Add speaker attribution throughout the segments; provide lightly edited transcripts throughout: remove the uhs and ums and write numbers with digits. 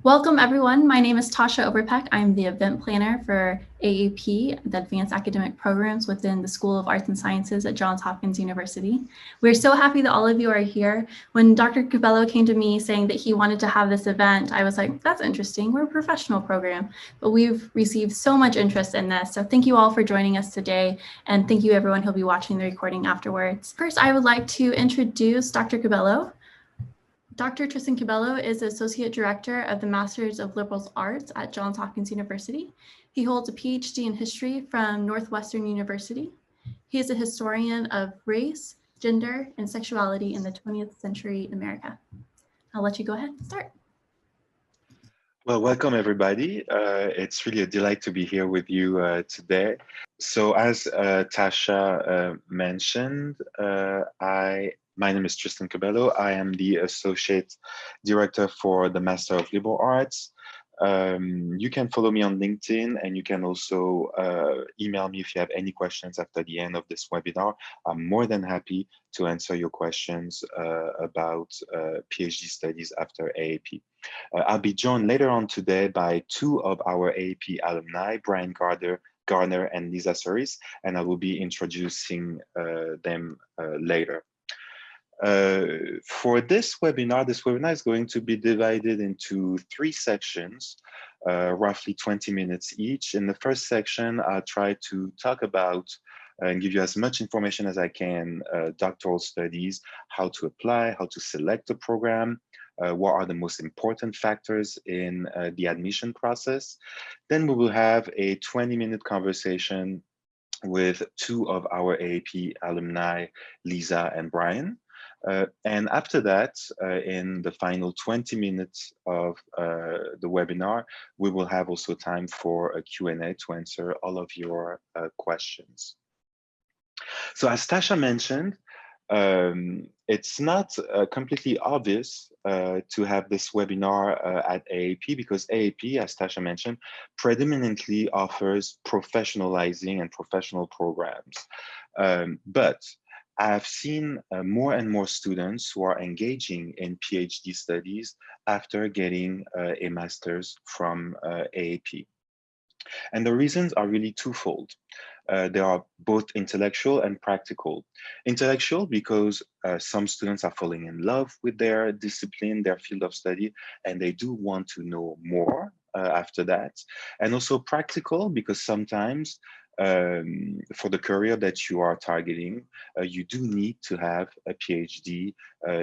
Speaker 1: Welcome everyone. My name is Tasha Overpeck. I'm the event planner for AAP, the Advanced Academic Programs within the School of Arts and Sciences at Johns Hopkins University. We're so happy that all of you are here. When Dr. Cabello came to me saying that he wanted to have this event, I was like, that's interesting. We're a professional program, but we've received so much interest in this. So thank you all for joining us today. And thank you everyone who'll be watching the recording afterwards. First, I would like to introduce Dr. Cabello. Dr. Tristan Cabello is Associate Director of the Masters of Liberal Arts at Johns Hopkins University. He holds a Ph.D. in history from Northwestern University. He is a historian of race, gender, and sexuality in the 20th century America. I'll let you go ahead and start.
Speaker 2: Well, welcome everybody. It's really a delight to be here with you today. So as Tasha mentioned, my name is Tristan Cabello. I am the Associate Director for the Master of Liberal Arts. You can follow me on LinkedIn, and you can also email me if you have any questions after the end of this webinar. I'm more than happy to answer your questions about PhD studies after AAP. I'll be joined later on today by two of our AAP alumni, Bryon, Garner, and Lisa Serice, and I will be introducing them later. For this webinar is going to be divided into three sections, roughly 20 minutes each. In the first section, I'll try to talk about and give you as much information as I can, doctoral studies, how to apply, how to select a program, what are the most important factors in the admission process. Then we will have a 20-minute conversation with two of our AAP alumni, Lisa and Bryon. And after that, in the final 20 minutes of the webinar, we will have also time for a Q&A to answer all of your questions. So as Tasha mentioned, it's not completely obvious to have this webinar at AAP because AAP, as Tasha mentioned, predominantly offers professionalizing and professional programs. But I've seen more and more students who are engaging in PhD studies after getting a master's from AAP. And the reasons are really twofold. They are both intellectual and practical. Intellectual because some students are falling in love with their discipline, their field of study, and they do want to know more after that. And also practical because sometimes for the career that you are targeting, you do need to have a PhD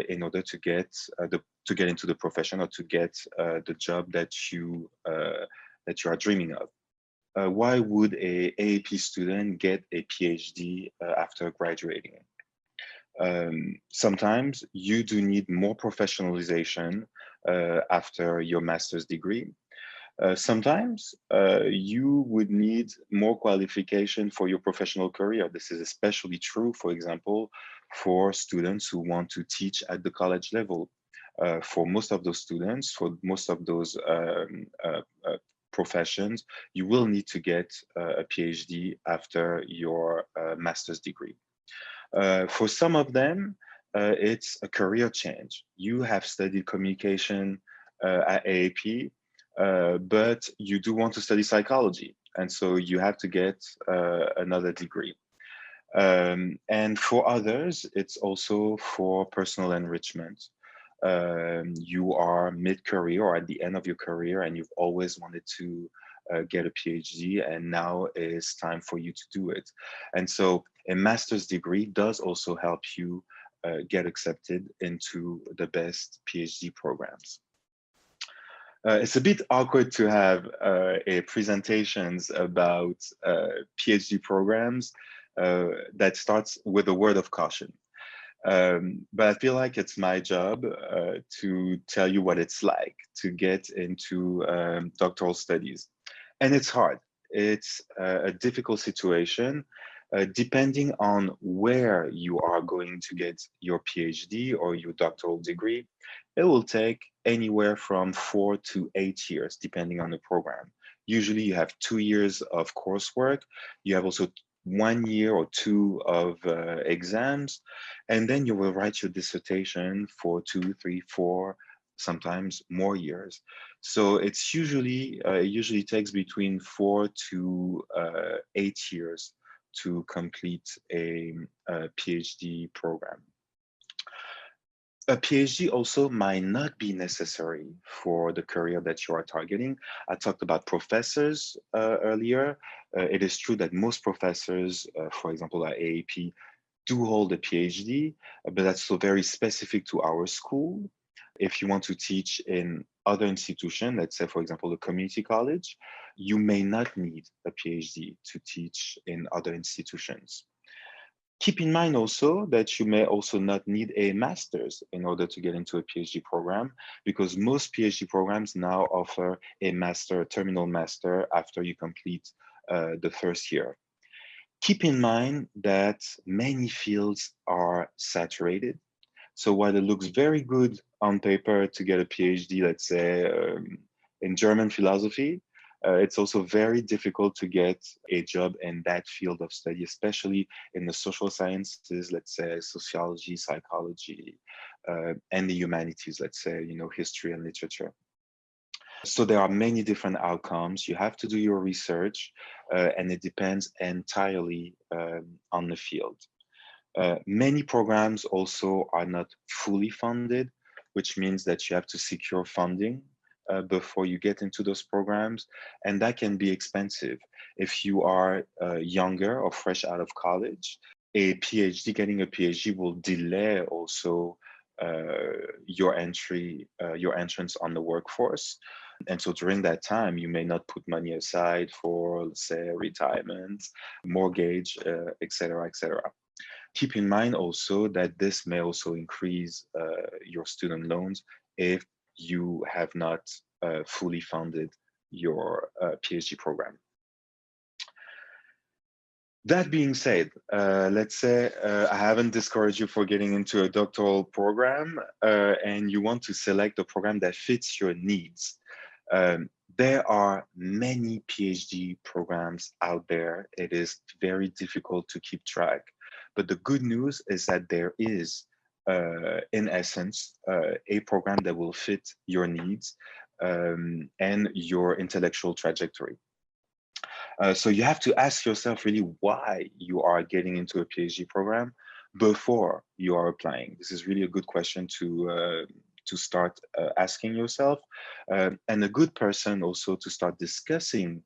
Speaker 2: in order to get into the profession or to get the job that you are dreaming of. Why would a AAP student get a PhD after graduating? Sometimes you do need more professionalization after your master's degree. Sometimes you would need more qualification for your professional career. This is especially true, for example, for students who want to teach at the college level. For most of those students, for most of those professions, you will need to get a PhD after your master's degree. For some of them, it's a career change. You have studied communication at AAP, but you do want to study psychology. And so you have to get another degree. And for others, it's also for personal enrichment. You are mid-career or at the end of your career and you've always wanted to get a PhD, and now it's time for you to do it. And so a master's degree does also help you get accepted into the best PhD programs. It's a bit awkward to have presentations about PhD programs that starts with a word of caution. But I feel like it's my job to tell you what it's like to get into doctoral studies. And it's hard. It's a difficult situation. Depending on where you are going to get your PhD or your doctoral degree, it will take anywhere from 4 to 8 years, depending on the program. Usually you have 2 years of coursework. You have also 1 year or 2 of exams, and then you will write your dissertation for 2, 3, 4, sometimes more years. So it's usually, it usually takes between 4 to 8 years to complete a PhD program. A PhD also might not be necessary for the career that you are targeting. I talked about professors earlier. It is true that most professors, for example, at AAP, do hold a PhD, but that's so very specific to our school. If you want to teach in other institutions, let's say, for example, a community college, you may not need a PhD to teach in other institutions. Keep in mind also that you may also not need a master's in order to get into a PhD program, because most PhD programs now offer a master, a terminal master, after you complete the first year. Keep in mind that many fields are saturated. So while it looks very good on paper to get a PhD, let's say in German philosophy, it's also very difficult to get a job in that field of study, especially in the social sciences, let's say sociology, psychology, and the humanities, let's say, you know, history and literature. So there are many different outcomes. You have to do your research, and it depends entirely on the field. Many programs also are not fully funded, which means that you have to secure funding before you get into those programs, and that can be expensive. If you are younger or fresh out of college, a PhD, getting a PhD will delay also your entrance on the workforce. And so during that time, you may not put money aside for, let's say, retirement, mortgage, et cetera, et cetera. Keep in mind also that this may also increase your student loans if you have not fully funded your PhD program. That being said, let's say I haven't discouraged you for getting into a doctoral program and you want to select a program that fits your needs. There are many PhD programs out there. It is very difficult to keep track. But the good news is that there is, in essence, a program that will fit your needs and your intellectual trajectory. So you have to ask yourself really why you are getting into a PhD program before you are applying. This is really a good question to start asking yourself, and a good person also to start discussing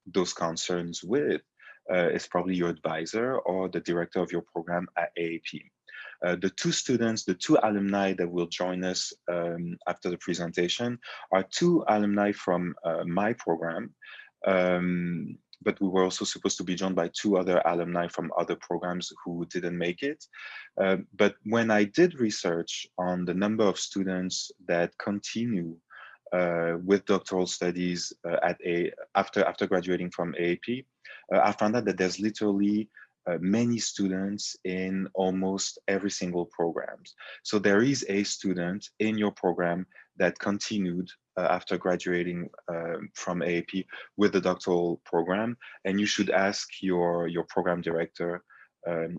Speaker 2: those concerns with is probably your advisor or the director of your program at AAP. The two students, the two alumni that will join us after the presentation are two alumni from my program. But we were also supposed to be joined by two other alumni from other programs who didn't make it. But when I did research on the number of students that continue with doctoral studies after graduating from AAP, I found out that there's literally many students in almost every single program. So there is a student in your program that continued after graduating from AAP with the doctoral program, and you should ask your program director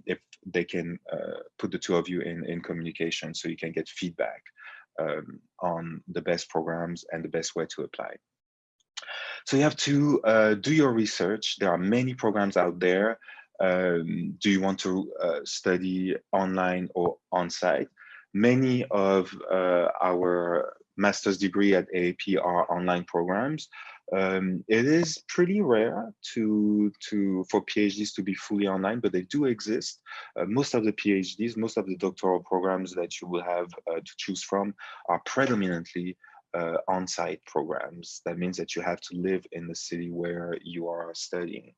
Speaker 2: if they can put the two of you in communication so you can get feedback on the best programs and the best way to apply. So you have to do your research. There are many programs out there. Do you want to study online or on-site? Many of our master's degree at AAP are online programs. It is pretty rare for PhDs to be fully online, but they do exist. Most of the PhDs, most of the doctoral programs that you will have to choose from are predominantly on-site programs. That means that you have to live in the city where you are studying.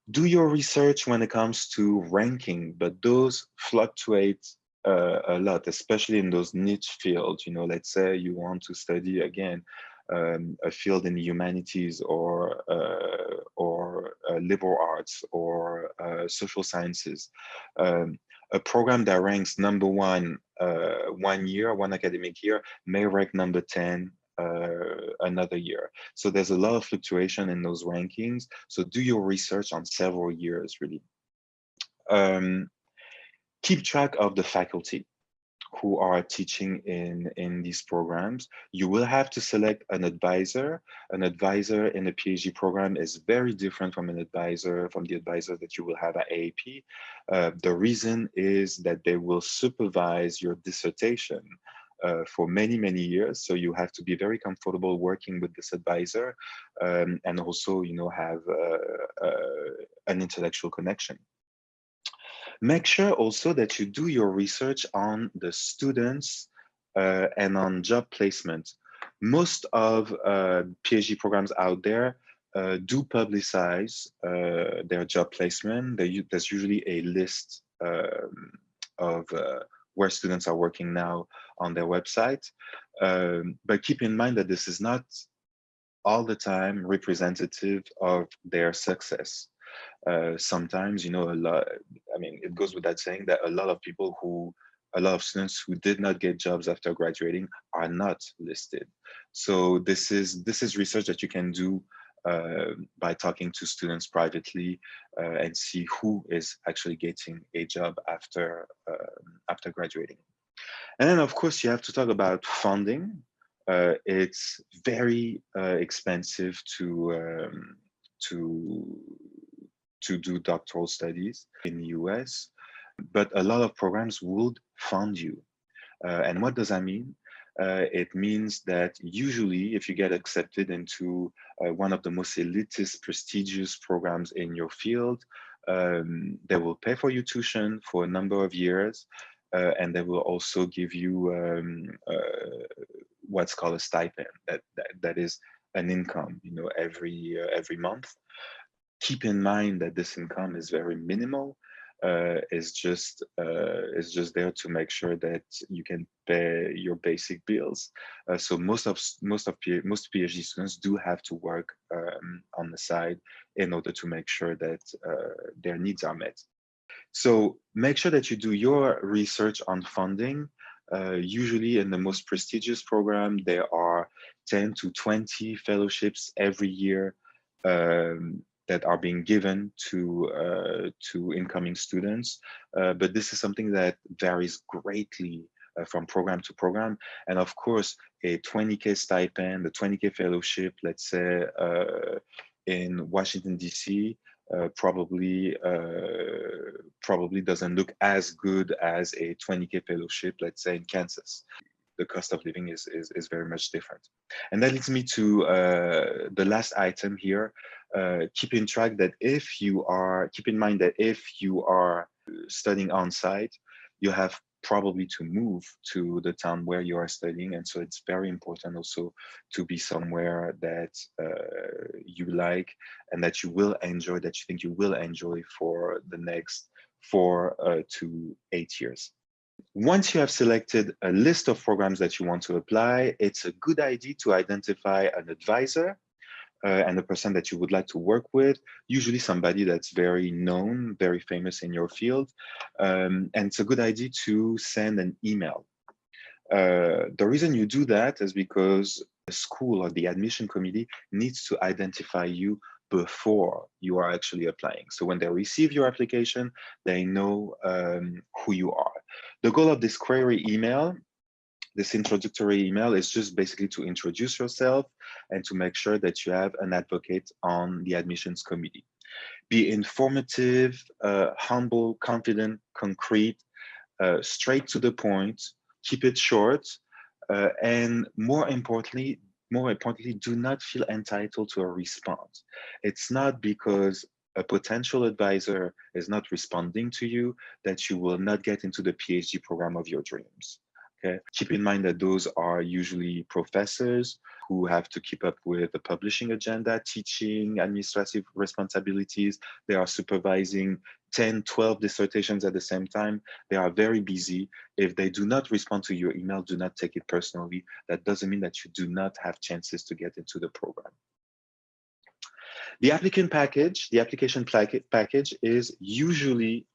Speaker 2: Do your research when it comes to ranking, but those fluctuate a lot, especially in those niche fields. You know, let's say you want to study again a field in the humanities or liberal arts or social sciences. A program that ranks number one 1 year, one academic year, may rank number 10 another year. So there's a lot of fluctuation in those rankings. So do your research on several years, really. Keep track of the faculty. who are teaching in these programs. You will have to select an advisor. An advisor in a PhD program is very different from the advisor that you will have at AAP. The reason is that they will supervise your dissertation for many, many years. So you have to be very comfortable working with this advisor, and also, have an intellectual connection. Make sure also that you do your research on the students and on job placement. Most of PhD programs out there do publicize their job placement. There's usually a list of where students are working now on their website. But keep in mind that this is not all the time representative of their success. Sometimes, a lot, it goes without saying that a lot of students who did not get jobs after graduating are not listed. So this is research that you can do by talking to students privately and see who is actually getting a job after graduating. And then, of course, you have to talk about funding. It's very expensive to do doctoral studies in the US, but a lot of programs would fund you. And what does that mean? It means that usually if you get accepted into one of the most elitist, prestigious programs in your field, they will pay for your tuition for a number of years, and they will also give you what's called a stipend. That is an income, every month. Keep in mind that this income is very minimal. It's just there to make sure that you can pay your basic bills. So most PhD students do have to work on the side in order to make sure that their needs are met. So make sure that you do your research on funding. Usually in the most prestigious program, there are 10 to 20 fellowships every year that are being given to incoming students. But this is something that varies greatly from program to program. And of course, a 20K stipend, a 20K fellowship, let's say in Washington, DC, probably doesn't look as good as a 20K fellowship, let's say in Kansas. The cost of living is very much different. And that leads me to the last item here. Keep in mind that if you are studying on site, you have probably to move to the town where you are studying. And so it's very important also to be somewhere that you like and that you will enjoy, that you think you will enjoy for the next 4 to 8 years. Once you have selected a list of programs that you want to apply, it's a good idea to identify an advisor and a person that you would like to work with, usually somebody that's very known, very famous in your field. And it's a good idea to send an email. The reason you do that is because the school or the admission committee needs to identify you before you are actually applying. So when they receive your application, they know who you are. The goal of this query email, this introductory email, is just basically to introduce yourself and to make sure that you have an advocate on the admissions committee. Be informative, humble, confident, concrete, straight to the point, keep it short, and more importantly, do not feel entitled to a response. It's not because a potential advisor is not responding to you that you will not get into the PhD program of your dreams. Okay. Keep in mind that those are usually professors who have to keep up with the publishing agenda, teaching, administrative responsibilities. They are supervising 10, 12 dissertations at the same time. They are very busy. If they do not respond to your email, do not take it personally. That doesn't mean that you do not have chances to get into the program. The application package is usually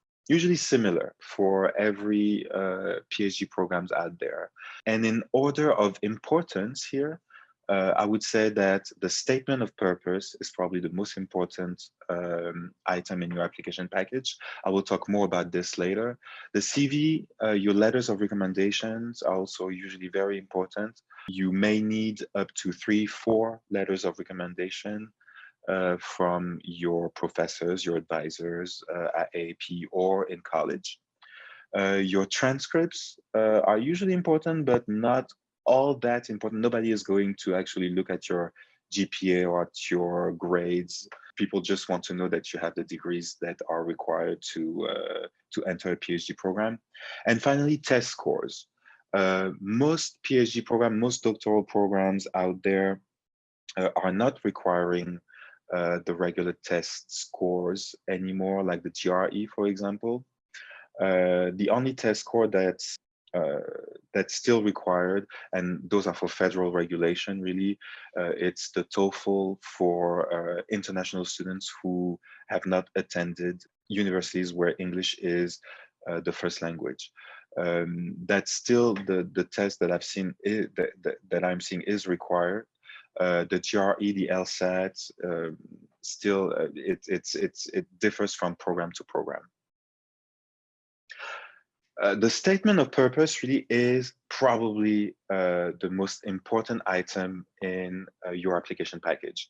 Speaker 2: similar for every PhD programs out there. And in order of importance here, I would say that the statement of purpose is probably the most important item in your application package. I will talk more about this later. The CV, your letters of recommendations are also usually very important. You may need up to 3-4 letters of recommendation from your professors, your advisors at AAP or in college. Your transcripts are usually important, but not all that important. Nobody is going to actually look at your GPA or at your grades. People just want to know that you have the degrees that are required to enter a PhD program. And finally, test scores. Most PhD programs, most doctoral programs out there are not requiring the regular test scores anymore, like the GRE, for example. The only test score that's still required, and those are for federal regulation, really, it's the TOEFL for international students who have not attended universities where English is the first language. That's still the test that I've seen that I'm seeing is required. The GRE, the LSAT, still it differs from program to program. The statement of purpose really is probably the most important item in your application package.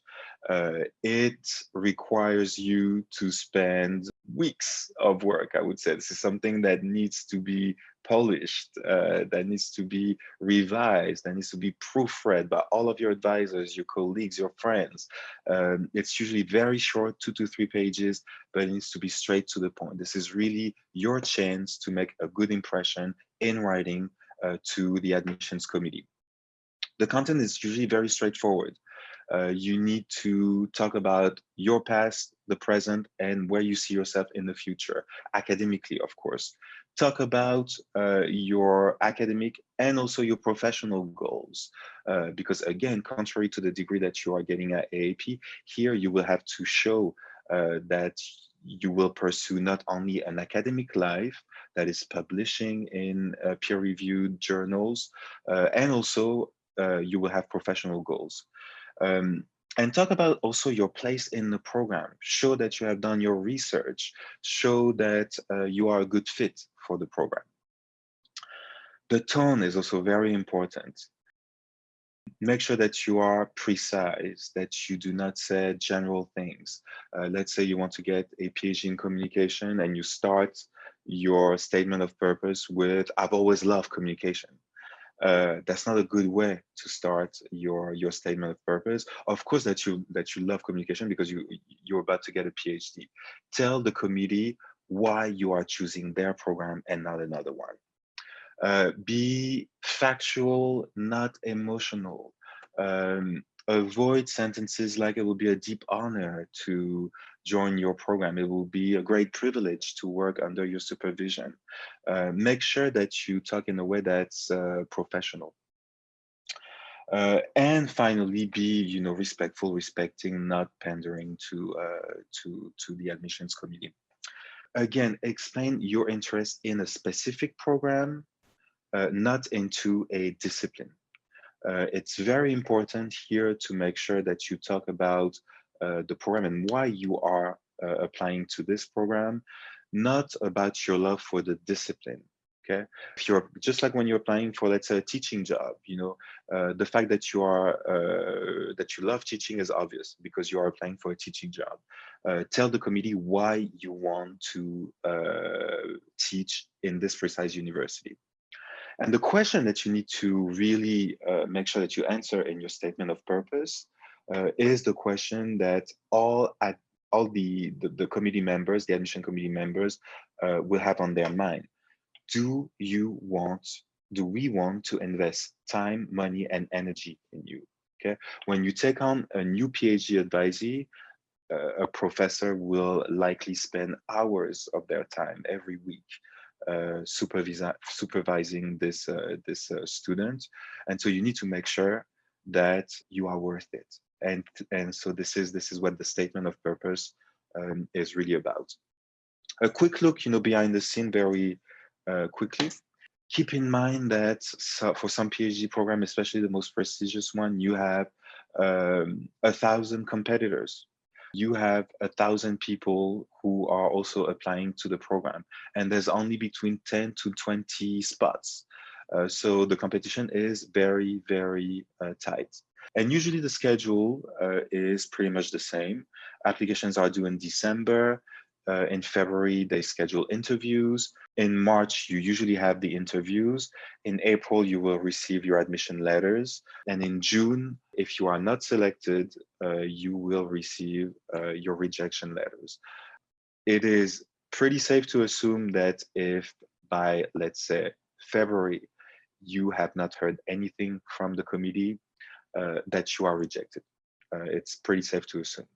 Speaker 2: It requires you to spend weeks of work, I would say. This is something that needs to be polished, that needs to be revised, that needs to be proofread by all of your advisors, your colleagues, your friends. It's usually very short, 2 to 3 pages, but it needs to be straight to the point. This is really your chance to make a good impression in writing to the admissions committee. The content is usually very straightforward. You need to talk about your past, the present, and where you see yourself in the future, academically, of course. Talk about your academic and also your professional goals. Because again, contrary to the degree that you are getting at AAP, here you will have to show that you will pursue not only an academic life that is publishing in peer-reviewed journals, and also you will have professional goals. And talk about also your place in the program. Show that you have done your research. Show that you are a good fit for the program. The tone is also very important. Make sure that you are precise, that you do not say general things. Let's say you want to get a PhD in communication and you start your statement of purpose with, "I've always loved communication." That's not a good way to start your statement of purpose. Of course, that you love communication because you're about to get a PhD. Tell the committee why you are choosing their program and not another one. Be factual, not emotional. Avoid sentences like, "It will be a deep honor to join your program. It will be a great privilege to work under your supervision." Make sure that you talk in a way that's professional. And finally, be respectful, respecting, not pandering to the admissions committee. Again, explain your interest in a specific program, not into a discipline. It's very important here to make sure that you talk about the program and why you are applying to this program, not about your love for the discipline. Okay, if you're just like when you're applying for, let's say, a teaching job, the fact that you love teaching is obvious because you are applying for a teaching job. Tell the committee why you want to teach in this precise university. And the question that you need to really make sure that you answer in your statement of purpose is the question that all the committee members, the admission committee members, will have on their mind. Do we want to invest time, money, and energy in you? Okay. When you take on a new PhD advisee, a professor will likely spend hours of their time every week supervising this student, and so you need to make sure that you are worth it. And so this is what the statement of purpose is really about. A quick look, behind the scene, very quickly. Keep in mind that for some PhD program, especially the most prestigious one, you have 1,000 competitors. You have 1,000 people who are also applying to the program, and there's only between 10 to 20 spots. So the competition is very, very tight. And usually the schedule is pretty much the same. Applications are due in December. In February, they schedule interviews. In March, you usually have the interviews. In April, you will receive your admission letters. And in June, if you are not selected, you will receive your rejection letters. It is pretty safe to assume that if by, let's say, February, you have not heard anything from the committee, that you are rejected. It's pretty safe to assume.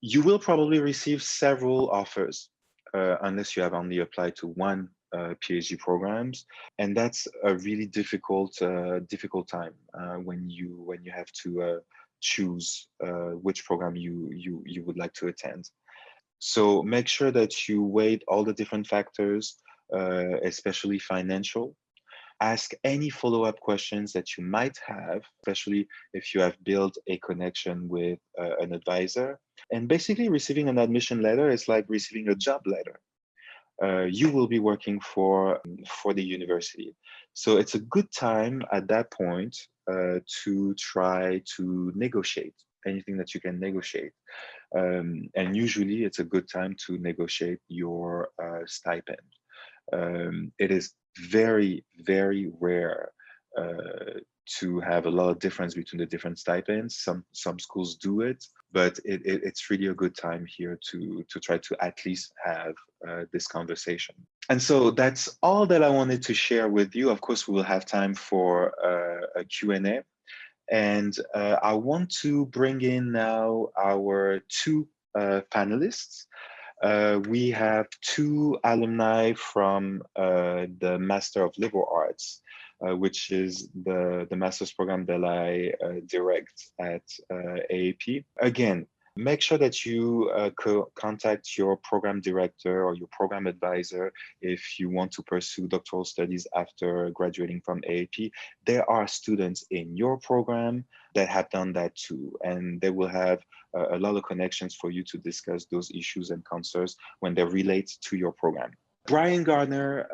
Speaker 2: You will probably receive several offers unless you have only applied to one PhD programs, and that's a really difficult time when you have to choose which program you would like to attend. So make sure that you weigh all the different factors, especially financial. Ask any follow-up questions that you might have, especially if you have built a connection with an advisor. And basically receiving an admission letter is like receiving a job letter. You will be working for the university. So it's a good time at that point to try to negotiate anything that you can negotiate. And usually it's a good time to negotiate your stipend. It is very, very rare to have a lot of difference between the different stipends. Some schools do it, but it's really a good time here to try to at least have this conversation. And so that's all that I wanted to share with you. Of course, we will have time for a Q&A. And I want to bring in now our two panelists. We have two alumni from the Master of Liberal Arts, which is the master's program that I direct at AAP. Again, make sure that you contact your program director or your program advisor if you want to pursue doctoral studies after graduating from AAP. There are students in your program that have done that too, and they will have a lot of connections for you to discuss those issues and concerns when they relate to your program. Bryon Garner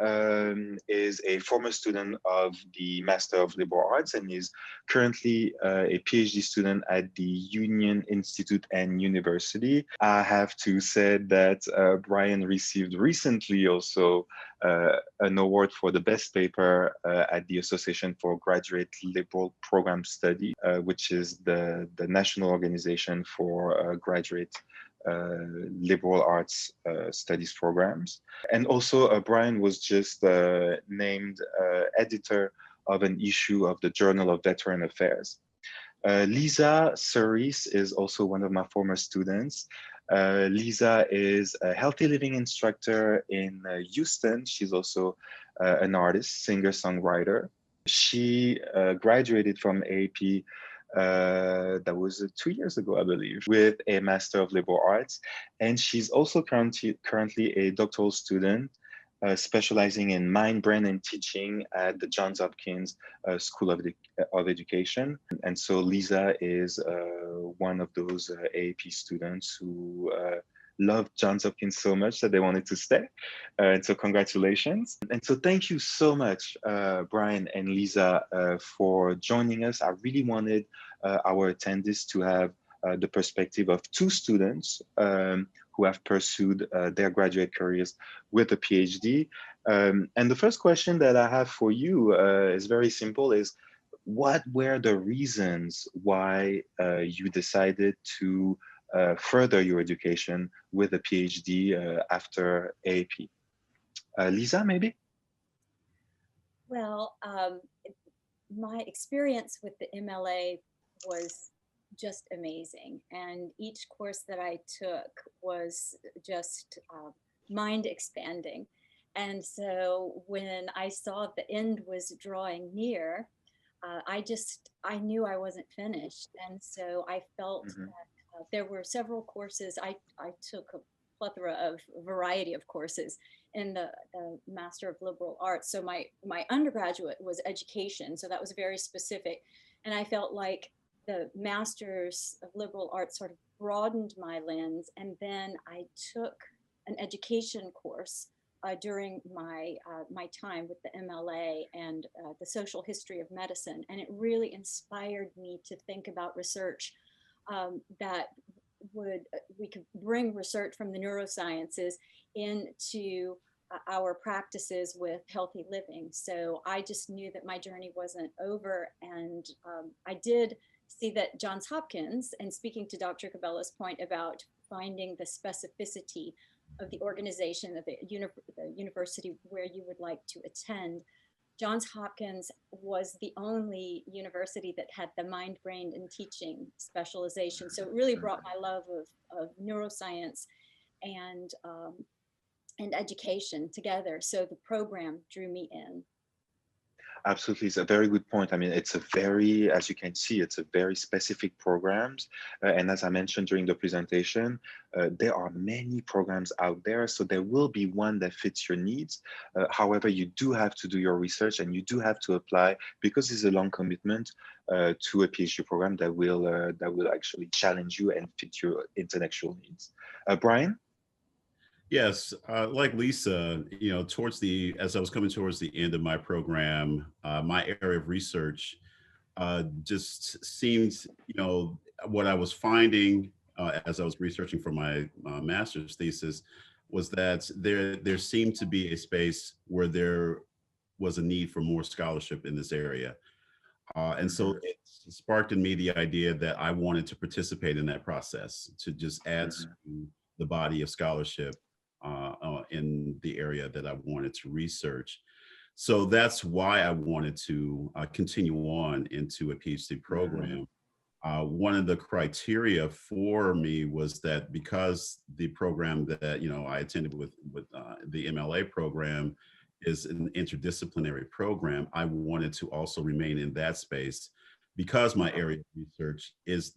Speaker 2: is a former student of the Master of Liberal Arts and is currently a PhD student at the Union Institute and University. I have to say that Bryon received recently also an award for the best paper at the Association for Graduate Liberal Program Study, which is the national organization for graduate liberal arts studies programs. And also Bryon was just named editor of an issue of the Journal of Veteran Affairs. Lisa Serice is also one of my former students. Lisa is a healthy living instructor in Houston. She's also an artist, singer-songwriter. She graduated from AAP that was 2 years ago, I believe, with a Master of Liberal Arts. And she's also currently a doctoral student specializing in mind, brain, and teaching at the Johns Hopkins School of Education. And so Lisa is one of those AAP students who loved Johns Hopkins so much that they wanted to stay. And so congratulations. And so thank you so much, Bryon and Lisa, for joining us. I really wanted our attendees to have the perspective of two students who have pursued their graduate careers with a PhD. And the first question that I have for you is very simple, is what were the reasons why you decided to further your education with a PhD after AAP? Lisa, maybe?
Speaker 3: Well, my experience with the MLA was just amazing. And each course that I took was just mind expanding. And so when I saw the end was drawing near, I knew I wasn't finished. And so I felt that there were several courses I took plethora of variety of courses in the Master of Liberal Arts. So my undergraduate was education, so that was very specific, and I felt like the Masters of Liberal Arts sort of broadened my lens. And then I took an education course during my time with the MLA and the social history of medicine, and it really inspired me to think about research that we could bring research from the neurosciences into our practices with healthy living. So I just knew that my journey wasn't over, and I did see that Johns Hopkins, and speaking to Dr. Cabello's point about finding the specificity of the organization of the university where you would like to attend, Johns Hopkins was the only university that had the mind, brain, and teaching specialization. So it really brought my love of neuroscience and education together. So the program drew me in.
Speaker 2: Absolutely, it's a very good point. I mean, it's a very, as you can see, it's a very specific programs. And as I mentioned during the presentation, there are many programs out there. So there will be one that fits your needs. However, you do have to do your research and you do have to apply, because it's a long commitment to a PhD program that will actually challenge you and fit your intellectual needs. Bryon?
Speaker 4: Yes, like Lisa, as I was coming towards the end of my program, my area of research just seemed, what I was finding as I was researching for my master's thesis was that there seemed to be a space where there was a need for more scholarship in this area. And so it sparked in me the idea that I wanted to participate in that process, to just add to the body of scholarship in the area that I wanted to research. So that's why I wanted to continue on into a PhD program. One of the criteria for me was that because the program that I attended with the MLA program is an interdisciplinary program, I wanted to also remain in that space because my area of research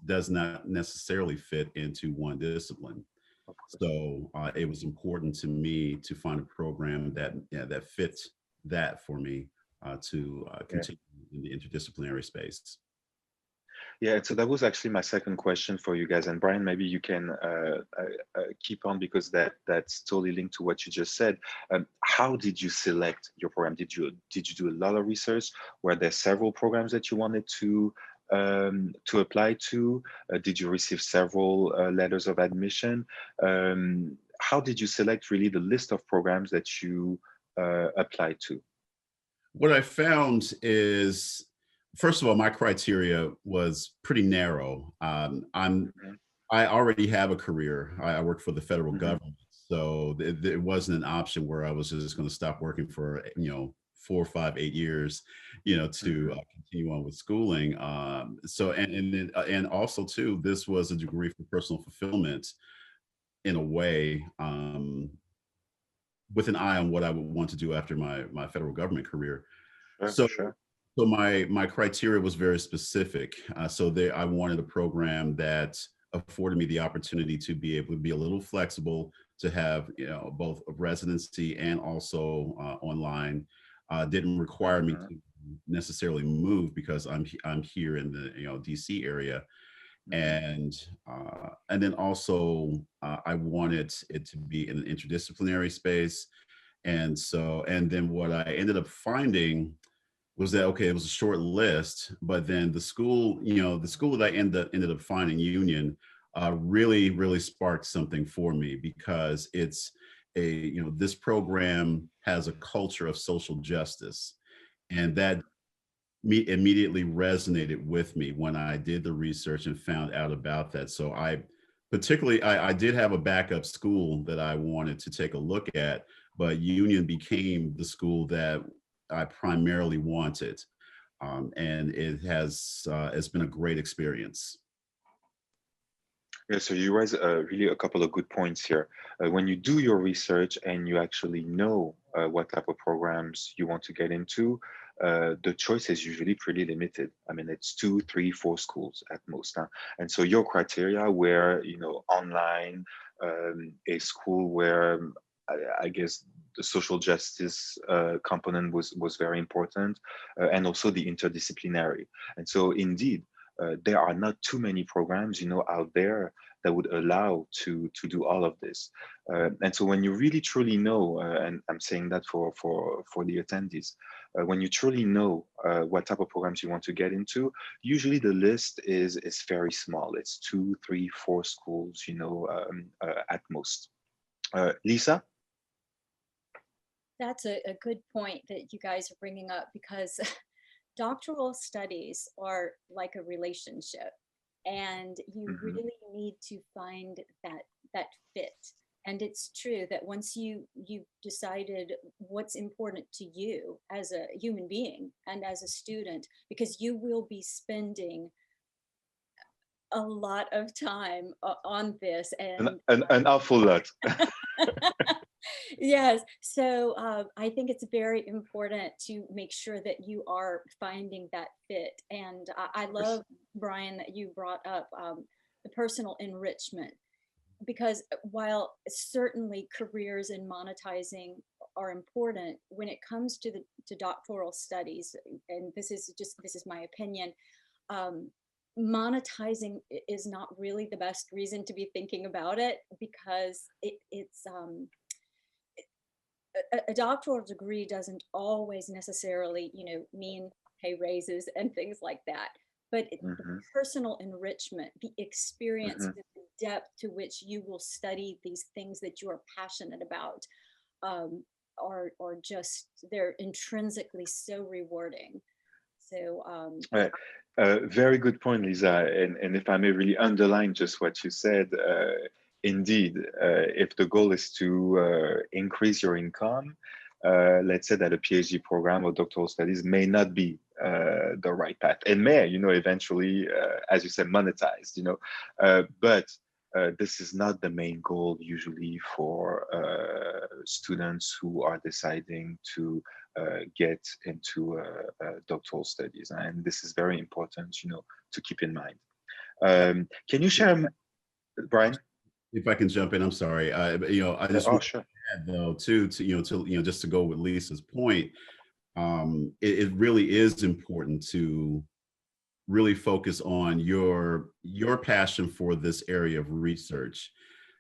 Speaker 4: does not necessarily fit into one discipline. So it was important to me to find a program that fits that for me to continue in the interdisciplinary space.
Speaker 2: Yeah, so that was actually my second question for you guys. And Bryon, maybe you can keep on, because that's totally linked to what you just said. How did you select your program? Did you do a lot of research? Were there several programs that you wanted to apply to? Did you receive several letters of admission? How did you select really the list of programs that you applied to?
Speaker 4: What I found is, first of all, my criteria was pretty narrow. I already have a career. I work for the federal government, so it wasn't an option where I was just going to stop working for 4, 5, 8 years, to continue on with schooling. So and also too, this was a degree for personal fulfillment in a way, with an eye on what I would want to do after my federal government career. So my criteria was very specific. I wanted a program that afforded me the opportunity to be able to be a little flexible, to have both a residency and also online. Didn't require me to necessarily move because I'm here in the DC area, and then also I wanted it to be in an interdisciplinary space, and then what I ended up finding was that, okay, it was a short list, but then the school that I ended up finding, Union, really sparked something for me, because it's this program has a culture of social justice, and that immediately resonated with me when I did the research and found out about that. So I did have a backup school that I wanted to take a look at, but Union became the school that I primarily wanted. And it's been a great experience.
Speaker 2: Yeah, so you raise really a couple of good points here. When you do your research and you actually know what type of programs you want to get into, the choice is usually pretty limited. I mean, it's 2, 3, 4 schools at most. Huh? And so your criteria were, you know, online, a school where I guess the social justice component was very important, and also the interdisciplinary. And so indeed, there are not too many programs, you know, out there that would allow to do all of this. And so when you really truly know, and I'm saying that for the attendees, when you truly know what type of programs you want to get into, usually the list is very small. It's 2, 3, 4 schools, you know, at most. Lisa?
Speaker 3: That's a good point that you guys are bringing up, because doctoral studies are like a relationship, and you really need to find that fit. And it's true that once you've decided what's important to you as a human being and as a student, because you will be spending a lot of time on this, and
Speaker 2: An awful lot.
Speaker 3: yes. So I think it's very important to make sure that you are finding that fit. And I love, Bryon, that you brought up the personal enrichment, because while certainly careers and monetizing are important, when it comes to doctoral studies, and this is my opinion, monetizing is not really the best reason to be thinking about it, because it's a doctoral degree doesn't always necessarily, you know, mean pay raises and things like that. But the personal enrichment, the experience, the depth to which you will study these things that you are passionate about, are just, they're intrinsically so rewarding. So
Speaker 2: very good point, Lisa. And if I may really underline just what you said, indeed, if the goal is to increase your income, let's say that a PhD program or doctoral studies may not be the right path, and may, you know, eventually, as you said, monetized, you know, but this is not the main goal usually for students who are deciding to get into doctoral studies, and this is very important, you know, to keep in mind. Can you share, Bryon?
Speaker 4: If I can jump in, I'm sorry. You know, I just want
Speaker 2: Sure.
Speaker 4: to add though to just to go with Lisa's point. It really is important to really focus on your passion for this area of research,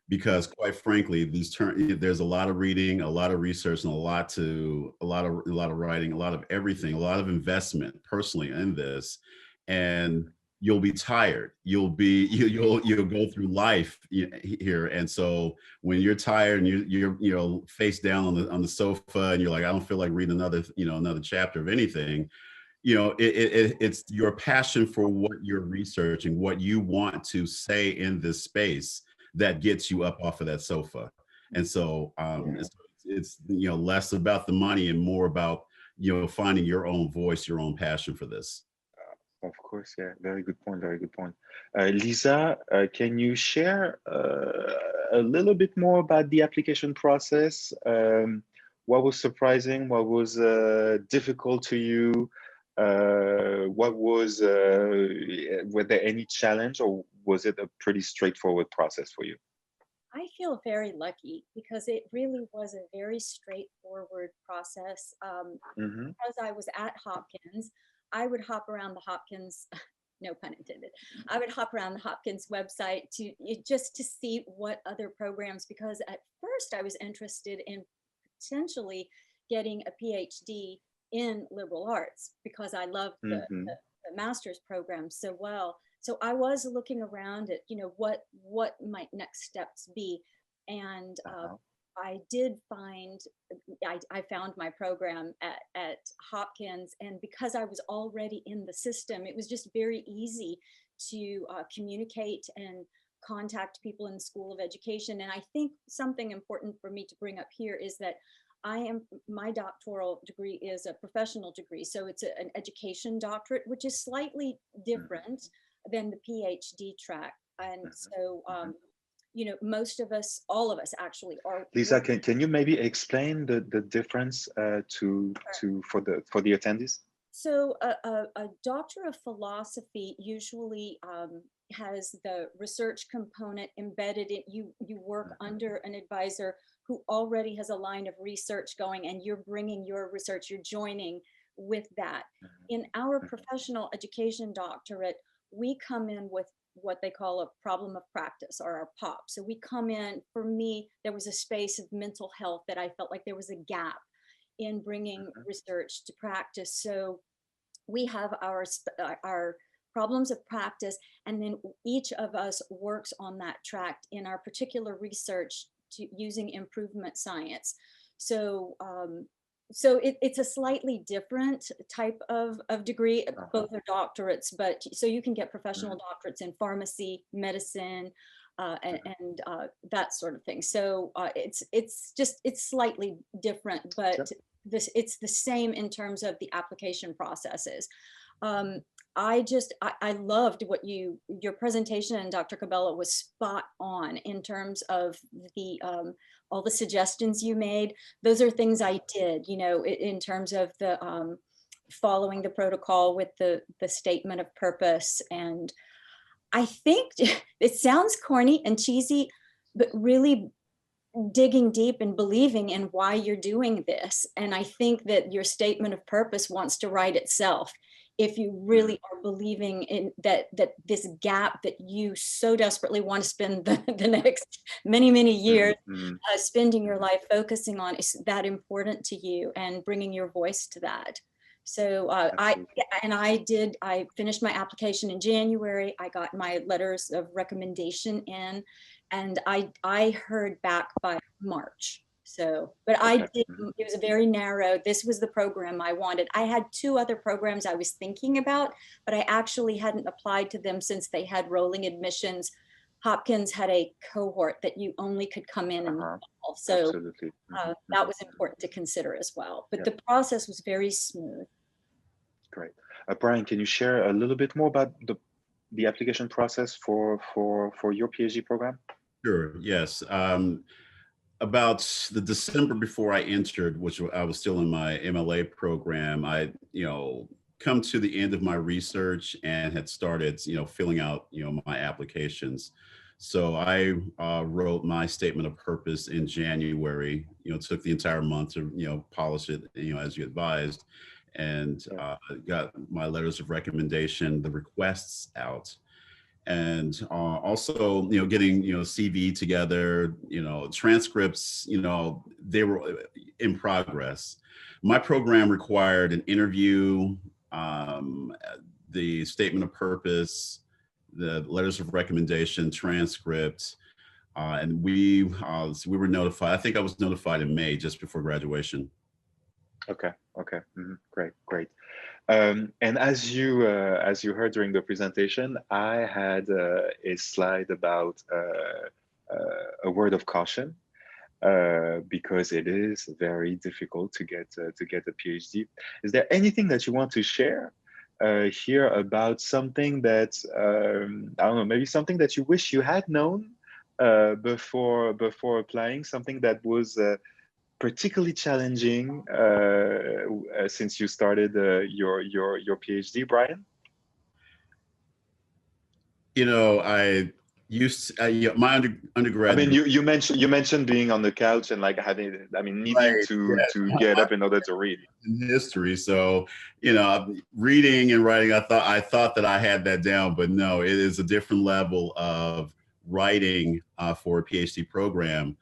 Speaker 4: because quite frankly, there's a lot of reading, a lot of research, and a lot of writing, a lot of everything, a lot of investment personally in this, and you'll be tired. You'll go through life here, and so when you're tired and you're you know, face down on the sofa, and you're like, I don't feel like reading another chapter of anything. You know, it's your passion for what you're researching, what you want to say in this space, that gets you up off of that sofa. And so it's you know, less about the money and more about, you know, finding your own voice, your own passion for this.
Speaker 2: Of course, yeah, very good point, very good point. Lisa, can you share a little bit more about the application process? What was surprising? What was difficult to you? What was, were there any challenge, or was it a pretty straightforward process for you?
Speaker 3: I feel very lucky, because it really was a very straightforward process. Because I was at Hopkins, I would hop around the Hopkins, no pun intended, I would hop around the Hopkins website just to see what other programs, because at first I was interested in potentially getting a PhD in liberal arts, because I loved the master's program so well. So I was looking around at, you know, what might next steps be. And I did find, I found my program at Hopkins, and because I was already in the system, it was just very easy to communicate and contact people in the School of Education. And I think something important for me to bring up here is that my doctoral degree is a professional degree. So it's an education doctorate, which is slightly different than the PhD track. And so, you know, most of us, all of us actually are.
Speaker 2: Lisa, can you maybe explain the difference for the attendees?
Speaker 3: So a doctor of philosophy usually has the research component embedded in you. You work under an advisor who already has a line of research going, and you're bringing your research, you're joining with that. In our professional education doctorate, we come in with what they call a problem of practice, or our POP. So we come in, for me, there was a space of mental health that I felt like there was a gap in bringing research to practice. So we have our problems of practice, and then each of us works on that tract in our particular research using improvement science. So it's a slightly different type of degree. Both are doctorates, but so you can get professional doctorates in pharmacy, medicine, and that sort of thing. So it's slightly different, but it's the same in terms of the application processes. I loved what your presentation, and Dr. Cabello was spot on in terms of the all the suggestions you made. Those are things I did, in terms of the following the protocol with the statement of purpose. And I think it sounds corny and cheesy, but really digging deep and believing in why you're doing this. And I think that your statement of purpose wants to write itself if you really are believing in that this gap that you so desperately want to spend the next many years spending your life focusing on is that important to you, and bringing your voice to that. So I finished my application in January. I got my letters of recommendation in, and I heard back by March. So, but it was a very narrow, this was the program I wanted. I had 2 other programs I was thinking about, but I actually hadn't applied to them since they had rolling admissions. Hopkins had a cohort that you only could come in and fall. So that was important to consider as well. But the process was very smooth.
Speaker 2: Great. Bryon, can you share a little bit more about the application process for your PhD program?
Speaker 4: Sure, yes. About the December before I entered, which I was still in my MLA program, I, come to the end of my research and had started, filling out, my applications. So I wrote my statement of purpose in January, took the entire month to, polish it, as you advised, and got my letters of recommendation, the requests out. And also, getting, CV together, transcripts, they were in progress. My program required an interview, the statement of purpose, the letters of recommendation, transcripts, and we were notified. I think I was notified in May, just before graduation.
Speaker 2: Okay. Great. And as you heard during the presentation, I had a slide about a word of caution, because it is very difficult to get a PhD. Is there anything that you want to share here about something that I don't know, maybe something that you wish you had known before applying, something that was particularly challenging since you started your PhD, Bryon?
Speaker 4: My undergrad.
Speaker 2: I mean, you mentioned being on the couch and like needing to get up in order to read.
Speaker 4: In history, so reading and writing, I thought that I had that down, but no, it is a different level of writing for a PhD program.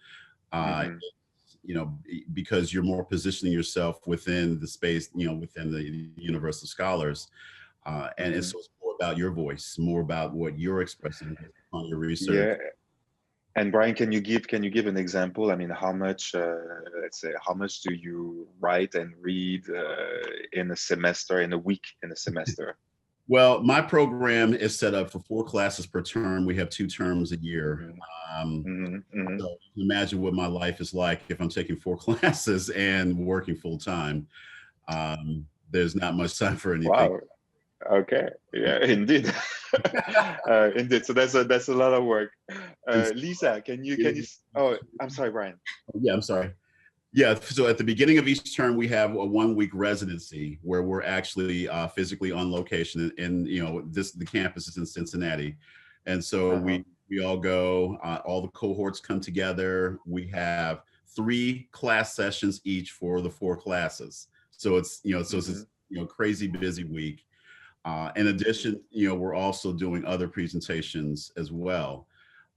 Speaker 4: Because you're more positioning yourself within the space, within the universe of scholars, and it's more about your voice, more about what you're expressing on your research.
Speaker 2: Yeah. And Bryon, can you give an example? I mean, how much, let's say, how much do you write and read in a semester, in a week, in a semester?
Speaker 4: Well, my program is set up for 4 classes per term. We have 2 terms a year. So you can imagine what my life is like if I'm taking 4 classes and working full time. There's not much time for anything.
Speaker 2: Wow. Okay. Yeah, indeed. Indeed. So that's a lot of work. Lisa, can you? Oh, I'm sorry, Bryon.
Speaker 4: Yeah, I'm sorry. Yeah, so at the beginning of each term, we have a 1-week residency where we're actually physically on location, and the campus is in Cincinnati, and so we all go. All the cohorts come together. We have 3 class sessions each for the 4 classes. So it's it's crazy busy week. In addition, we're also doing other presentations as well.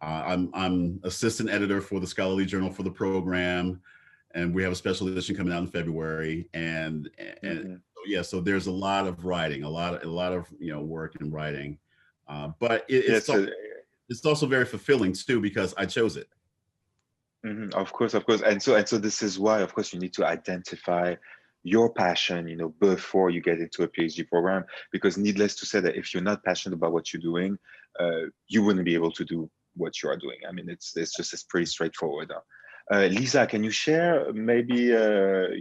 Speaker 4: I'm assistant editor for the scholarly journal for the program, and we have a special edition coming out in February. And so there's a lot of writing, a lot of work and writing, but it's also very fulfilling too because I chose it.
Speaker 2: Of course, and so this is why, of course, you need to identify your passion, before you get into a PhD program, because needless to say that if you're not passionate about what you're doing, you wouldn't be able to do what you are doing. I mean, it's pretty straightforward. Lisa, can you share maybe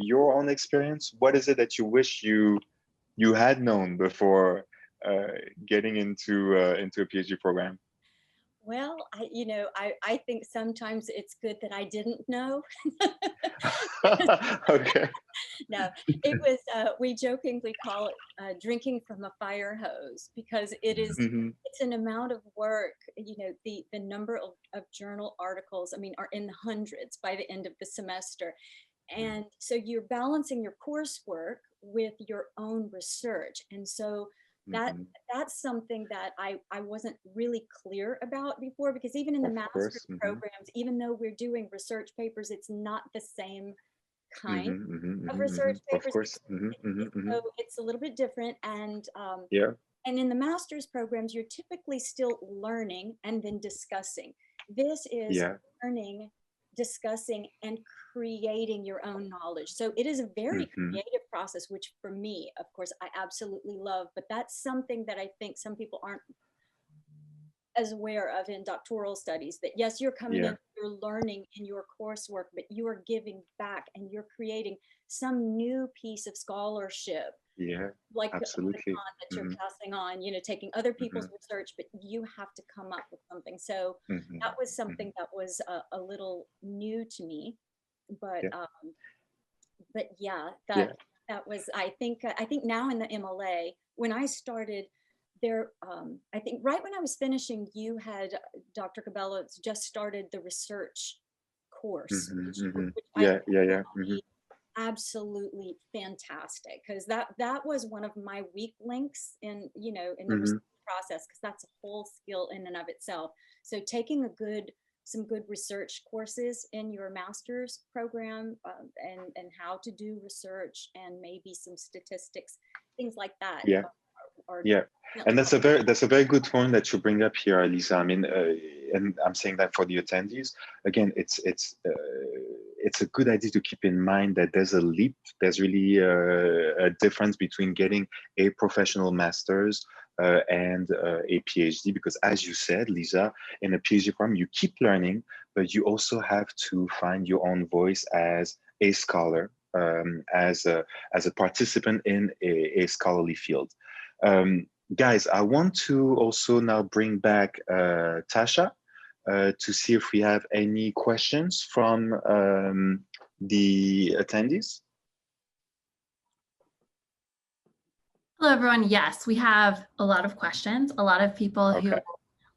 Speaker 2: your own experience? What is it that you wish you had known before getting into a PhD program?
Speaker 3: Well, I think sometimes it's good that I didn't know.
Speaker 2: Okay.
Speaker 3: No, it was, we jokingly call it drinking from a fire hose, because it's an amount of work. The number of journal articles, are in the hundreds by the end of the semester. And so you're balancing your coursework with your own research. And so that's something that I wasn't really clear about before, because even in the master's programs, even though we're doing research papers, it's not the same kind of research papers.
Speaker 2: Of course.
Speaker 3: So it's a little bit different. And and in the master's programs, you're typically still learning and then discussing. This is learning, discussing, and creating your own knowledge. So it is a very creative process, which for me, of course, I absolutely love. But that's something that I think some people aren't as aware of in doctoral studies, that yes, you're coming in, you're learning in your coursework, but you are giving back and you're creating some new piece of scholarship. Like
Speaker 2: absolutely.
Speaker 3: That you're passing on, taking other people's research, but you have to come up with something. So that was something that was a little new to me, but that was, I think now in the MLA, when I started there, I think right when I was finishing, you had Dr. Cabello just started the research course, which absolutely fantastic, because that was one of my weak links in the research process, because that's a whole skill in and of itself. So taking some good research courses in your master's program, and how to do research and maybe some statistics, things like that.
Speaker 2: And that's a very good point that you bring up here, Lisa. I mean, and I'm saying that for the attendees. Again, it's a good idea to keep in mind that there's a leap. There's really a difference between getting a professional master's and a PhD, because as you said, Lisa, in a PhD program, you keep learning, but you also have to find your own voice as a scholar, as a participant in a scholarly field. Guys, I want to also now bring back Tasha to see if we have any questions from the attendees.
Speaker 1: Hello, everyone. Yes, we have a lot of questions. A lot of people who,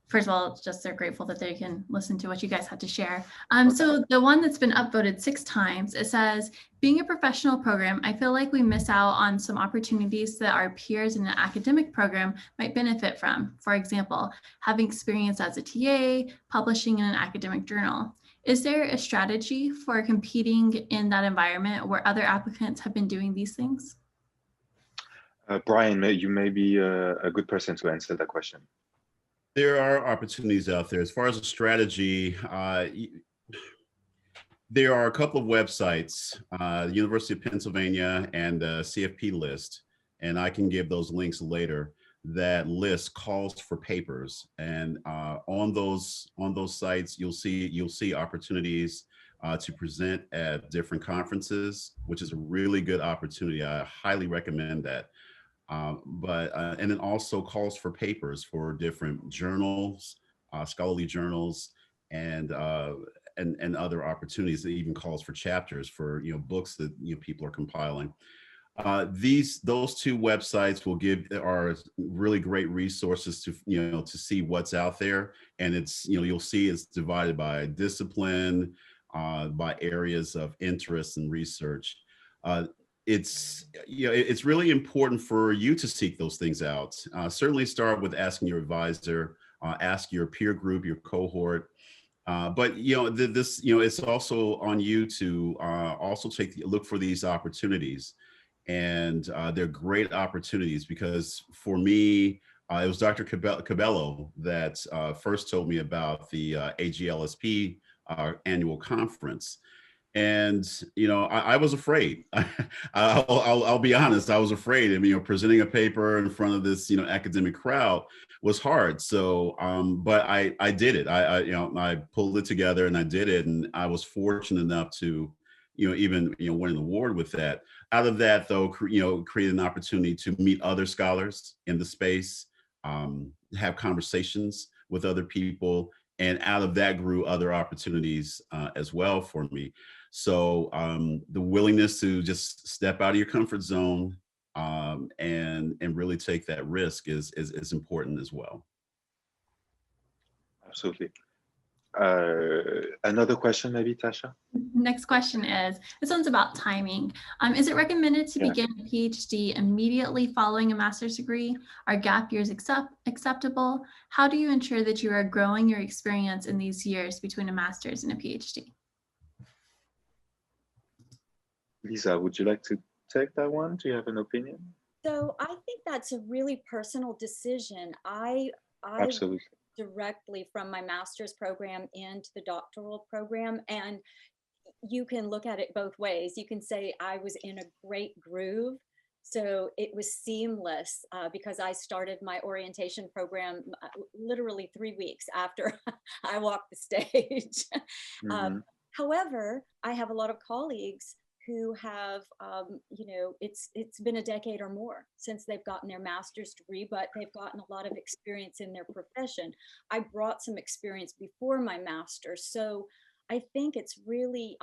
Speaker 1: first of all, just they're grateful that they can listen to what you guys have to share. So the one that's been upvoted 6 times, it says, being a professional program, I feel like we miss out on some opportunities that our peers in an academic program might benefit from. For example, having experience as a TA, publishing in an academic journal. Is there a strategy for competing in that environment where other applicants have been doing these things?
Speaker 2: Bryon, you may be a good person to answer that question.
Speaker 4: There are opportunities out there. As far as a strategy, there are a couple of websites, the University of Pennsylvania and CFP list, and I can give those links later, that list calls for papers. And on those sites, you'll see opportunities to present at different conferences, which is a really good opportunity. I highly recommend that. And then also calls for papers for different journals, scholarly journals, and and other opportunities. It even calls for chapters for, books that, people are compiling. Those two websites are really great resources to, to see what's out there. And it's, you'll see it's divided by discipline, by areas of interest and research. It's really important for you to seek those things out. Certainly start with asking your advisor, ask your peer group, your cohort. But it's also on you to also look for these opportunities. And they're great opportunities, because for me, it was Dr. Cabello that first told me about the AGLSP annual conference. And, I was afraid. I'll be honest, I was afraid. I mean, presenting a paper in front of this, academic crowd was hard. So, but I did it. I pulled it together and I did it. And I was fortunate enough to, even, win an award with that. Out of that, though, create an opportunity to meet other scholars in the space, have conversations with other people. And out of that grew other opportunities as well for me. So the willingness to just step out of your comfort zone and really take that risk is important as well.
Speaker 2: Absolutely. Another question, maybe, Tasha?
Speaker 1: Next question is, this one's about timing. Is it recommended to begin a PhD immediately following a master's degree? Are gap years acceptable? How do you ensure that you are growing your experience in these years between a master's and a PhD?
Speaker 2: Lisa, would you like to take that one? Do you have an opinion?
Speaker 3: So I think that's a really personal decision. I
Speaker 2: Absolutely.
Speaker 3: directly from my master's program into the doctoral program, and you can look at it both ways. You can say I was in a great groove, so it was seamless because I started my orientation program literally 3 weeks after I walked the stage.
Speaker 2: Mm-hmm.
Speaker 3: However, I have a lot of colleagues who have, it's been a decade or more since they've gotten their master's degree, but they've gotten a lot of experience in their profession. I brought some experience before my master's, so I think it's really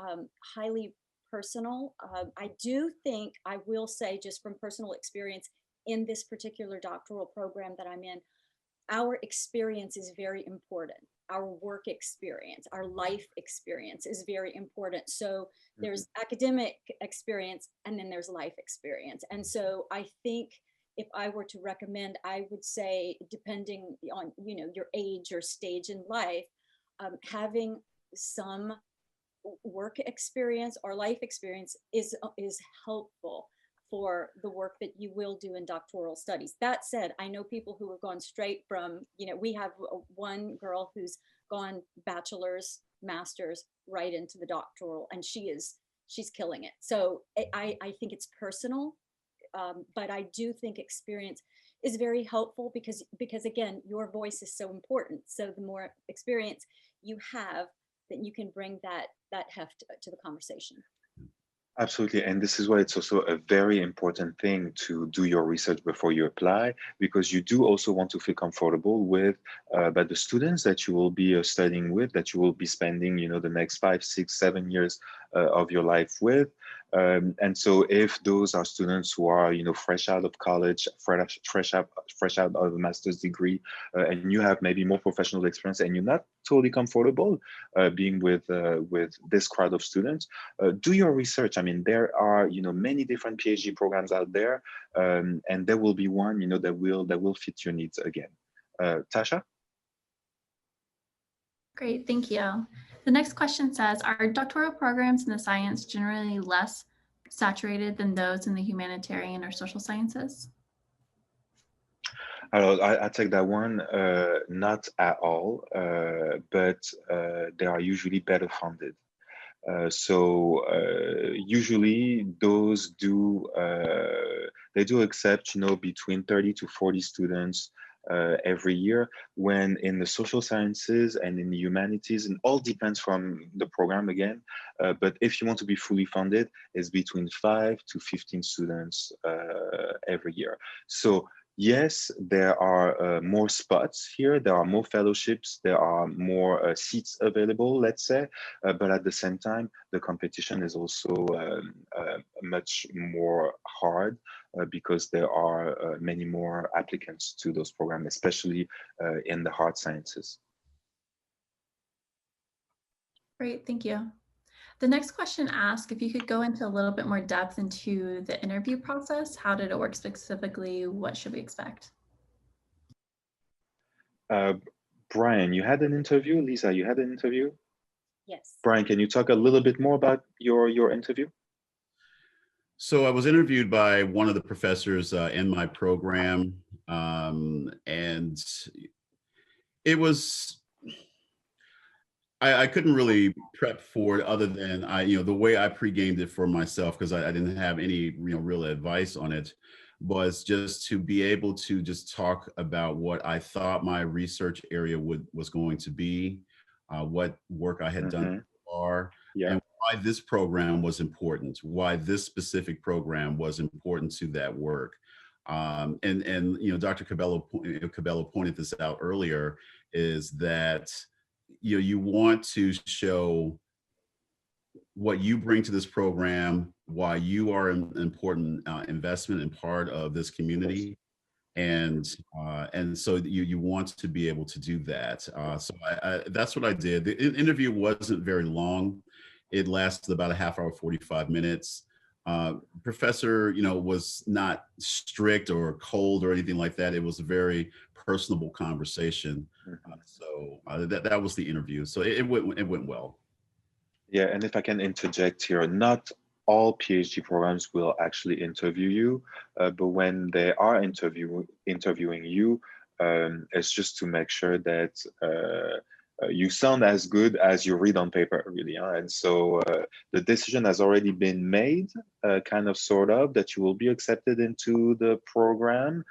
Speaker 3: highly personal. I do think, I will say just from personal experience in this particular doctoral program that I'm in, our experience is very important. Our work experience, our life experience is very important. So there's academic experience and then there's life experience. And so I think if I were to recommend, I would say, depending on, your age or stage in life, having some work experience or life experience is helpful for the work that you will do in doctoral studies. That said, I know people who have gone straight from, we have one girl who's gone bachelor's, master's, right into the doctoral, and she's killing it. So I think it's personal, but I do think experience is very helpful because again, your voice is so important. So the more experience you have, then you can bring that heft to the conversation.
Speaker 2: Absolutely. And this is why it's also a very important thing to do your research before you apply, because you do also want to feel comfortable with but the students that you will be studying with, that you will be spending, the next 5, 6, 7 years of your life with. And so if those are students who are, fresh out of college, fresh out of a master's degree, and you have maybe more professional experience and you're not totally comfortable being with this crowd of students, do your research. I mean, there are, many different PhD programs out there, and there will be one, that will fit your needs again. Tasha?
Speaker 1: Great, thank you. The next question says, are doctoral programs in the science generally less saturated than those in the humanitarian or social sciences?
Speaker 2: I take that one, not at all, but they are usually better funded. So usually those they do accept, between 30 to 40 students every year, when in the social sciences and in the humanities, and all depends from the program again, but if you want to be fully funded, it's between 5 to 15 students every year. So Yes, there are more spots here. There are more fellowships. There are more seats available, let's say. But at the same time, the competition is also much more hard because there are many more applicants to those programs, especially in the hard sciences.
Speaker 1: Great, thank you. The next question asks if you could go into a little bit more depth into the interview process. How did it work specifically? What should we expect?
Speaker 2: Bryon, you had an interview. Lisa, you had an interview.
Speaker 3: Yes.
Speaker 2: Bryon, can you talk a little bit more about your interview?
Speaker 4: So I was interviewed by one of the professors in my program, and it was, I couldn't really prep for it other than the way I pre-gamed it for myself, because I didn't have any real advice on it, was just to be able to just talk about what I thought my research area was going to be, what work I had done so far,
Speaker 2: Yeah.
Speaker 4: and why this program was important, why this specific program was important to that work. And Dr. Cabello pointed this out earlier, is that you want to show what you bring to this program, why you are an important investment and part of this community, and so you want to be able to do that. So that's what I did. The interview wasn't very long. It lasted about a half hour, 45 minutes. Professor, was not strict or cold or anything like that. It was a very personable conversation. So that was the interview. So it went well.
Speaker 2: Yeah, and if I can interject here, not all PhD programs will actually interview you, but when they are interviewing you, it's just to make sure that you sound as good as you read on paper, really. And so the decision has already been made, kind of, sort of, that you will be accepted into the program.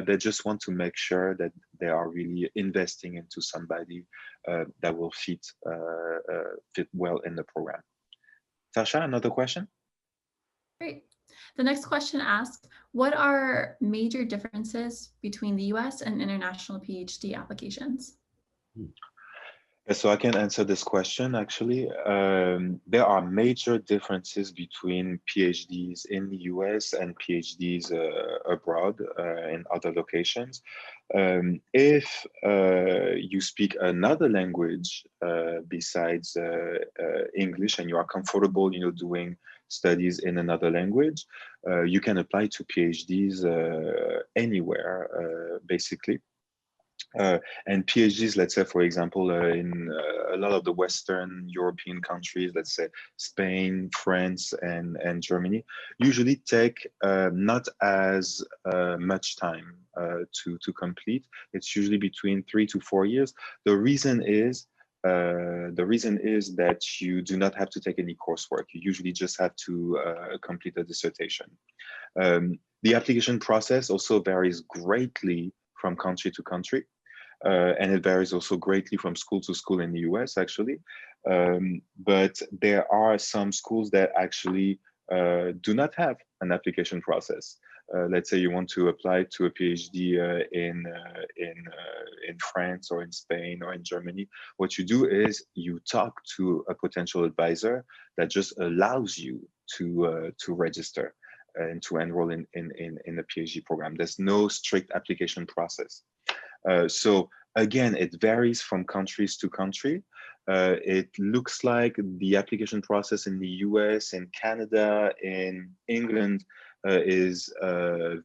Speaker 2: They just want to make sure that they are really investing into somebody that will fit well in the program. Tasha, another question?
Speaker 1: Great. The next question asks, what are major differences between the US and international PhD applications?
Speaker 2: So I can answer this question, actually. There are major differences between PhDs in the US and PhDs abroad in other locations. If you speak another language besides English, and you are comfortable, doing studies in another language, you can apply to PhDs anywhere, basically. And PhDs, let's say, for example, in a lot of the Western European countries, let's say Spain, France, and Germany, usually take not as much time to complete. It's usually between 3 to 4 years. The reason is that you do not have to take any coursework. You usually just have to complete a dissertation. The application process also varies greatly from country to country. And it varies also greatly from school to school in the US, actually. But there are some schools that actually do not have an application process. Let's say you want to apply to a PhD in France or in Spain or in Germany. What you do is you talk to a potential advisor that just allows you to register and to enroll in the PhD program. There's no strict application process. So again, it varies from countries to country. It looks like the application process in the US, in Canada, in England is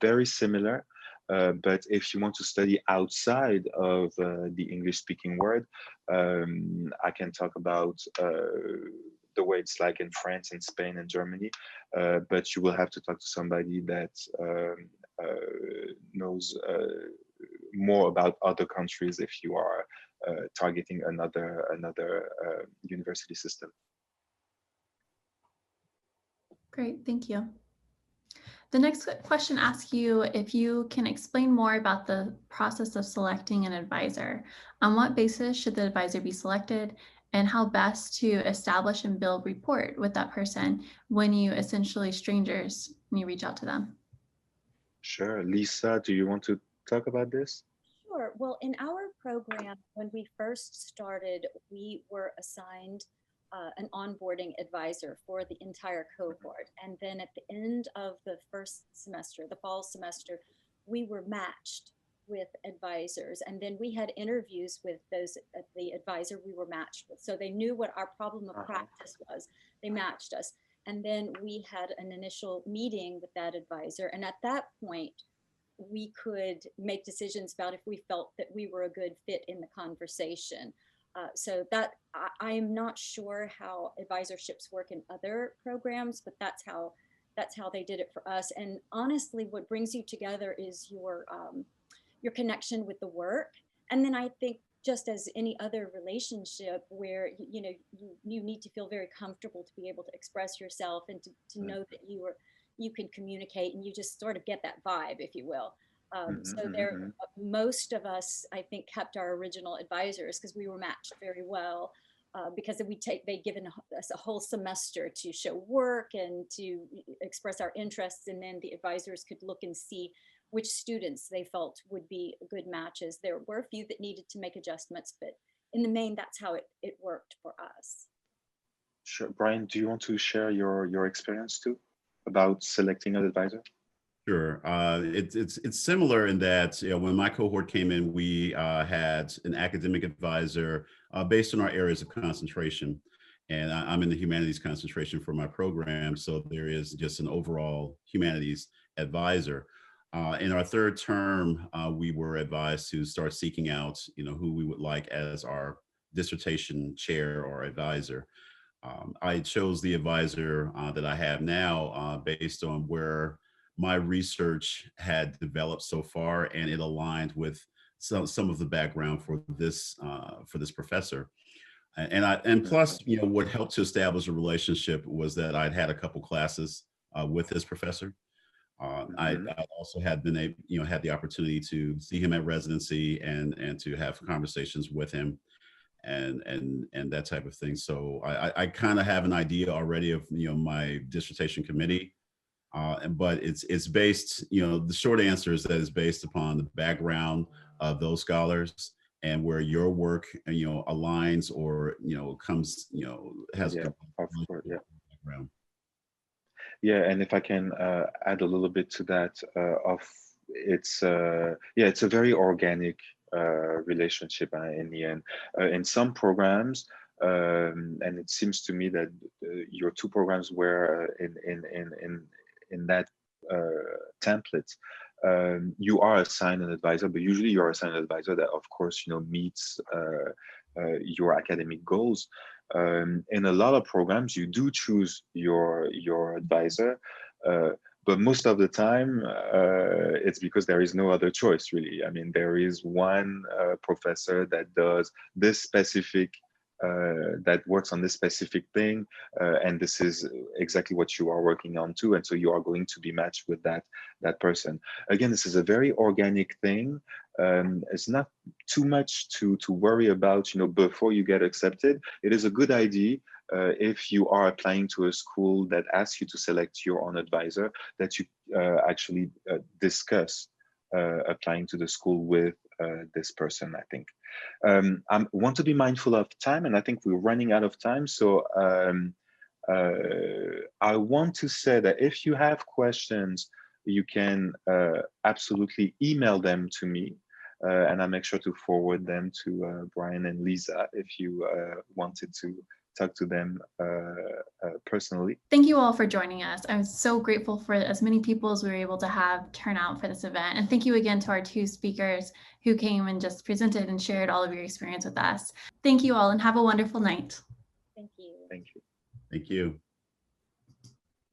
Speaker 2: very similar. But if you want to study outside of the English-speaking world, I can talk about the way it's like in France and Spain and Germany, but you will have to talk to somebody that knows more about other countries if you are targeting another university system.
Speaker 1: Great, thank you. The next question asks you if you can explain more about the process of selecting an advisor. On what basis should the advisor be selected, and how best to establish and build rapport with that person when you essentially strangers when you reach out to them?
Speaker 2: Sure. Lisa, do you want to talk about this?
Speaker 3: Sure. Well, in our program, when we first started, we were assigned an onboarding advisor for the entire cohort. And then at the end of the first semester, the fall semester, we were matched with advisors. And then we had interviews with those, the advisor we were matched with. So they knew what our problem of practice was. They matched us. And then we had an initial meeting with that advisor. And at that point, we could make decisions about if we felt that we were a good fit in the conversation. So that I am not sure how advisorships work in other programs, but that's how they did it for us. And honestly, what brings you together is your connection with the work. And then I think just as any other relationship where you need to feel very comfortable to be able to express yourself and to know that you can communicate, and you just sort of get that vibe, if you will. So most of us, I think, kept our original advisors because we were matched very well, because they'd given us a whole semester to show work and to express our interests, and then the advisors could look and see which students they felt would be good matches. There were a few that needed to make adjustments, but in the main, that's how it worked for us.
Speaker 2: Sure. Bryon, do you want to share your experience too about selecting an advisor?
Speaker 4: Sure. It's similar in that, when my cohort came in, we had an academic advisor based on our areas of concentration. And I'm in the humanities concentration for my program. So there is just an overall humanities advisor. In our third term, we were advised to start seeking out, who we would like as our dissertation chair or advisor. I chose the advisor that I have now based on where my research had developed so far, and it aligned with some of the background for this professor. And plus, what helped to establish a relationship was that I'd had a couple classes with this professor. I also had been had the opportunity to see him at residency and to have conversations with him and that type of thing. So I kind of have an idea already of my dissertation committee, but it's based, the short answer is that it's based upon the background of those scholars and where your work aligns or comes has background.
Speaker 2: Yeah, and if I can add a little bit to that, it's a very organic relationship in the end. In some programs, and it seems to me that your two programs were in that template. You are assigned an advisor, but usually you're assigned an advisor that, of course, meets your academic goals. In a lot of programs, you do choose your advisor, but most of the time, it's because there is no other choice, really. I mean, there is one professor that does this specific, that works on this specific thing, and this is exactly what you are working on too, and so you are going to be matched with that person. Again, this is a very organic thing. It's not too much to worry about, before you get accepted. It is a good idea if you are applying to a school that asks you to select your own advisor, that you actually discuss applying to the school with this person, I think. I want to be mindful of time, and I think we're running out of time. So I want to say that if you have questions, you can absolutely email them to me, and I'll make sure to forward them to Bryon and Lisa if you wanted to talk to them personally.
Speaker 1: Thank you all for joining us. I'm so grateful for as many people as we were able to have turn out for this event. And thank you again to our two speakers who came and just presented and shared all of your experience with us. Thank you all and have a wonderful night.
Speaker 3: Thank you.
Speaker 2: Thank you.
Speaker 4: Thank you.